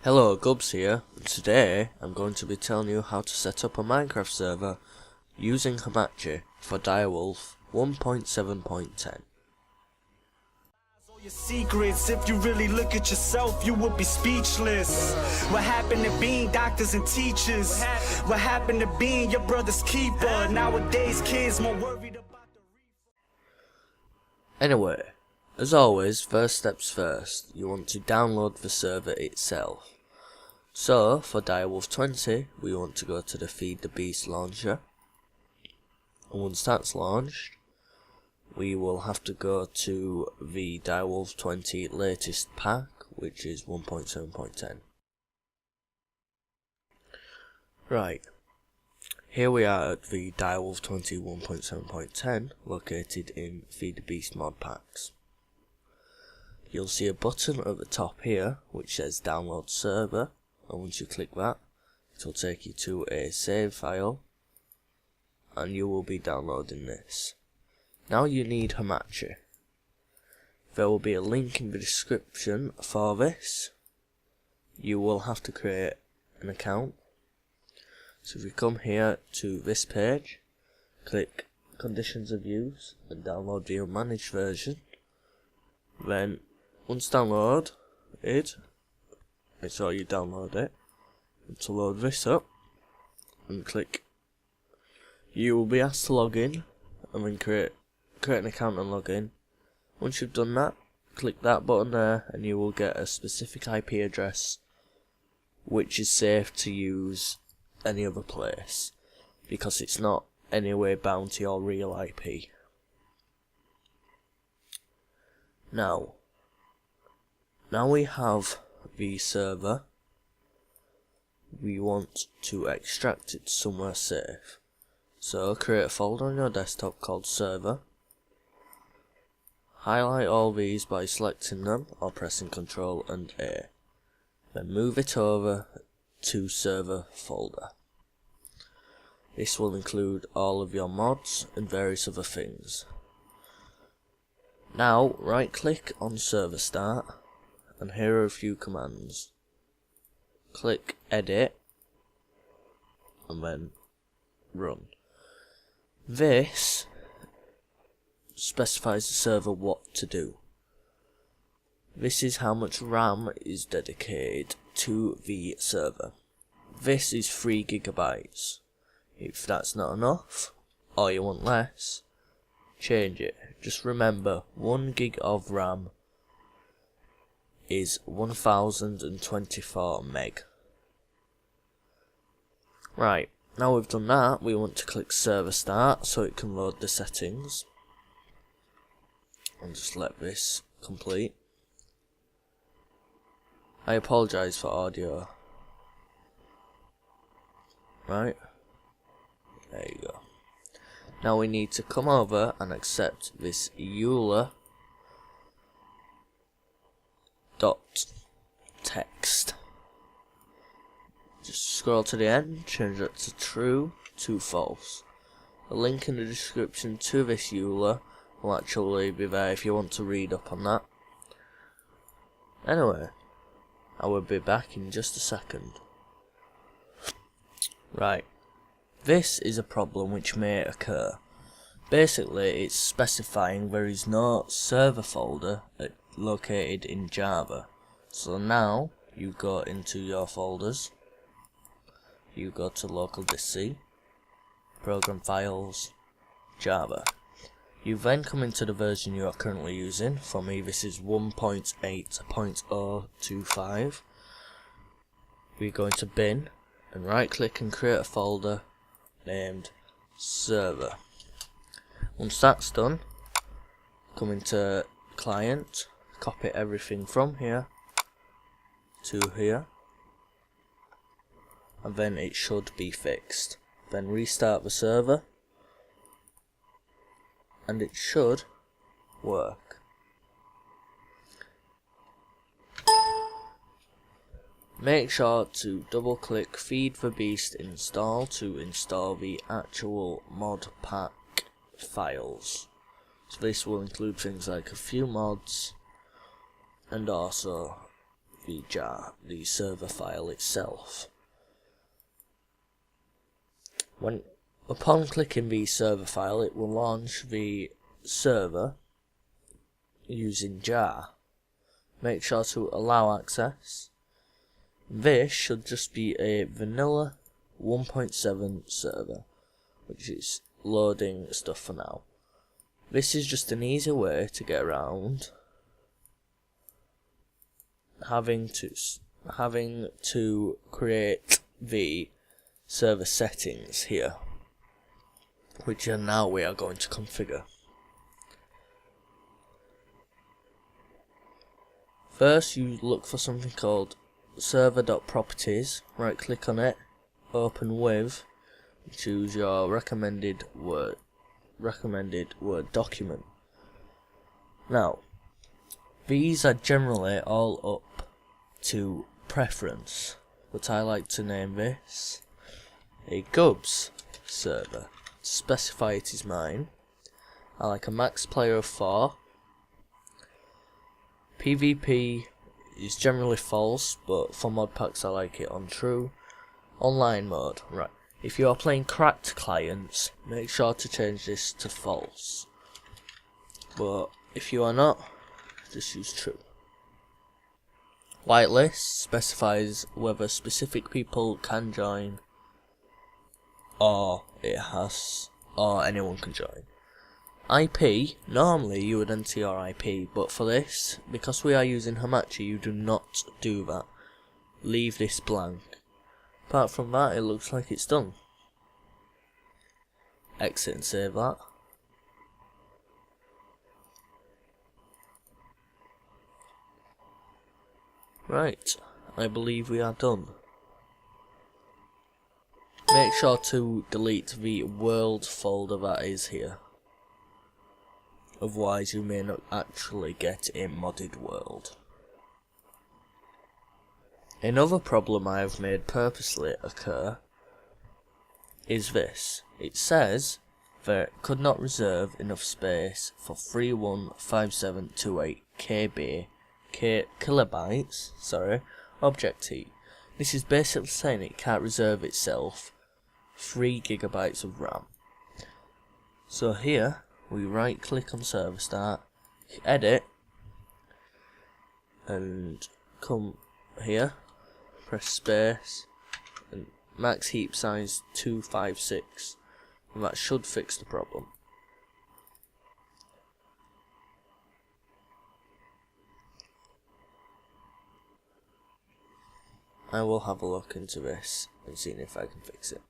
Hello, Gubs here. Today I'm going to be telling you how to set up a Minecraft server using Hamachi for Direwolf 1.7.10. All your secrets, if you really look at yourself, you would be speechless. What happened to being doctors and teachers? What happened to being your brother's keeper? Nowadays kids more worried about the Anyway, as always, first steps first, you want to download the server itself. So, for Direwolf 20, we want to go to the Feed the Beast launcher, and once that's launched, we will have to go to the Direwolf 20 latest pack, which is 1.7.10. Right, here we are at the Direwolf 20 1.7.10, located in Feed the Beast mod packs. You'll see a button at the top here, which says Download Server, and once you click that, it will take you to a save file, and you will be downloading this. Now you need Hamachi. There will be a link in the description for this. You will have to create an account. So if you come here to this page, click Conditions of Use and download the unmanaged version. Then once downloaded, so you download it, and to load this up, and click. You will be asked to log in, and then create an account and log in. Once you've done that, click that button there, and you will get a specific IP address, which is safe to use any other place, because it's not anyway bound to your real IP. Now we have the server. We want to extract it somewhere safe. So create a folder on your desktop called server. Highlight all these by selecting them or pressing Ctrl and A. Then move it over to server folder. This will include all of your mods and various other things. Now right click on server start, and here are a few commands. Click edit and then run. This specifies the server what to do. This is how much RAM is dedicated to the server. This is 3 GB. If that's not enough, or you want less, change it. Just remember, 1 gig of RAM is 1024 meg. Right, now we've done that, we want to click server start so it can load the settings. And just let this complete. I apologise for audio. Right, there you go. Now we need to come over and accept this EULA.text. Just scroll to the end, change that to true, to false. A link in the description to this EULA will actually be there if you want to read up on that. Anyway, I will be back in just a second. Right, this is a problem which may occur. Basically, it's specifying there is no server folder located in Java. So now, you go into your folders, you go to local disk C, program files, Java. You then come into the version you are currently using. For me this is 1.8.025. We go into bin and right click and create a folder named server. Once that's done, come into client, copy everything from here to here, and then it should be fixed. Then restart the server and it should work. Make sure to double click Feed the Beast install to install the actual mod pack files. So this will include things like a few mods and also the jar, the server file itself. Upon clicking the server file, it will launch the server using jar. Make sure to allow access. This should just be a vanilla 1.7 server, which is loading stuff for now. This is just an easy way to get around having to create the server settings here, which now we are going to configure. First, you look for something called server.properties, right click on it, open with, choose your recommended Word document. Now, these are generally all up to preference, but I like to name this a Gubs server. To specify it is mine. I like a max player of 4. PvP is generally false, but for mod packs I like it on true. Online mode, right. If you are playing cracked clients, make sure to change this to false. But if you are not, just use true. Whitelist specifies whether specific people can join or anyone can join. IP, normally you would enter your IP, but for this, because we are using Hamachi, you do not do that. Leave this blank. Apart from that, it looks like it's done. Exit and save that. Right, I believe we are done. Make sure to delete the world folder that is here. Otherwise you may not actually get a modded world. Another problem I have made purposely occur is this. It says that it could not reserve enough space for 315728 kilobytes, object heap. This is basically saying it can't reserve itself 3 gigabytes of RAM. So here we right click on server start, edit, and come here, press space, and max heap size 256, and that should fix the problem. I will have a look into this and see if I can fix it.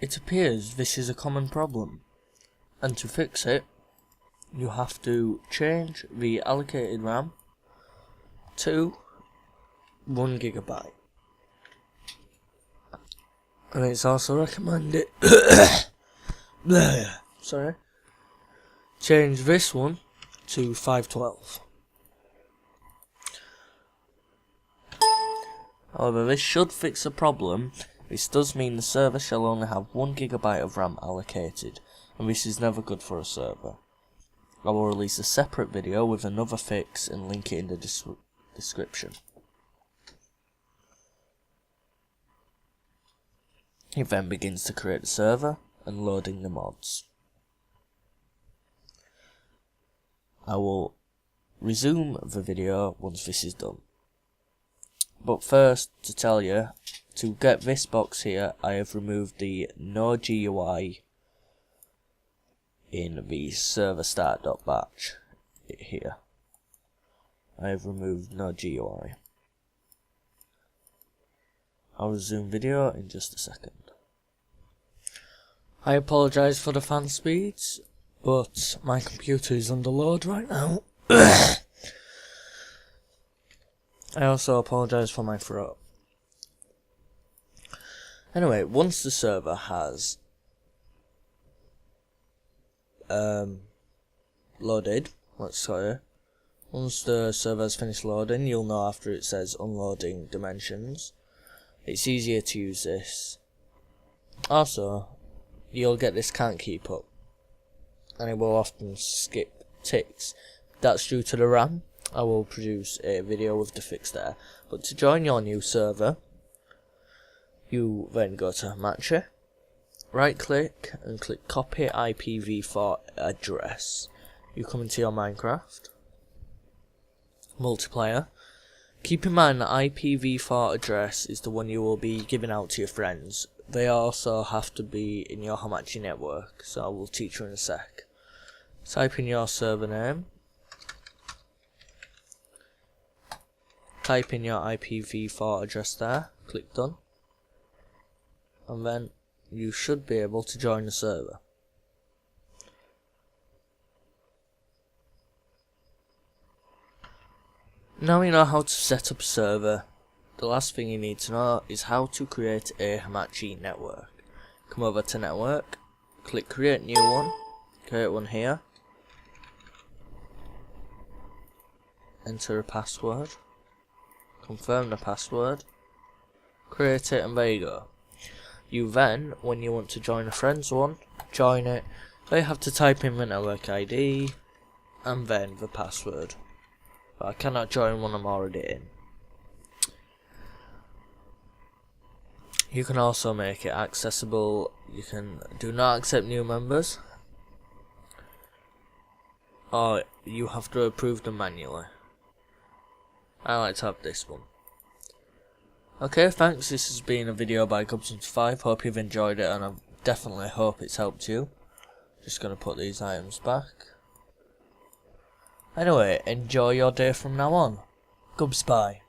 It appears this is a common problem, and to fix it you have to change the allocated RAM to 1 gigabyte, and it's also recommended change this one to 512. However, this should fix the problem. This does mean the server shall only have 1 gigabyte of RAM allocated, and this is never good for a server. I will release a separate video with another fix and link it in the description. It then begins to create the server and loading the mods. I will resume the video once this is done. But first, to tell you, to get this box here, I have removed the no GUI in the server start.batch here. I have removed no GUI. I'll resume video in just a second. I apologise for the fan speeds, but my computer is under load right now. I also apologise for my throat. Anyway, once the server has loaded, once the server has finished loading, you'll know after it says unloading dimensions. It's easier to use this. Also, you'll get this can't keep up, and it will often skip ticks. That's due to the RAM. I will produce a video with the fix there. But to join your new server, you then go to Hamachi, right click and click copy IPv4 address. You come into your Minecraft multiplayer. Keep in mind that IPv4 address is the one you will be giving out to your friends. They also have to be in your Hamachi network, so I will teach you in a sec. Type in your server name, type in your IPv4 address there, click done, and then you should be able to join the server. Now you know how to set up a server, the last thing you need to know is how to create a Hamachi network. Come over to network, click create new one, create one here, enter a password, confirm the password, create it, and there you go. You then, when you want to join a friend's one, join it. They have to type in the network ID and then the password. But I cannot join one I'm already in. You can also make it accessible. You can do not accept new members, or you have to approve them manually. I like to have this one. Okay, thanks. This has been a video by Gubson5. Hope you've enjoyed it, and I definitely hope it's helped you. Just gonna put these items back. Anyway, enjoy your day from now on. Gubs bye.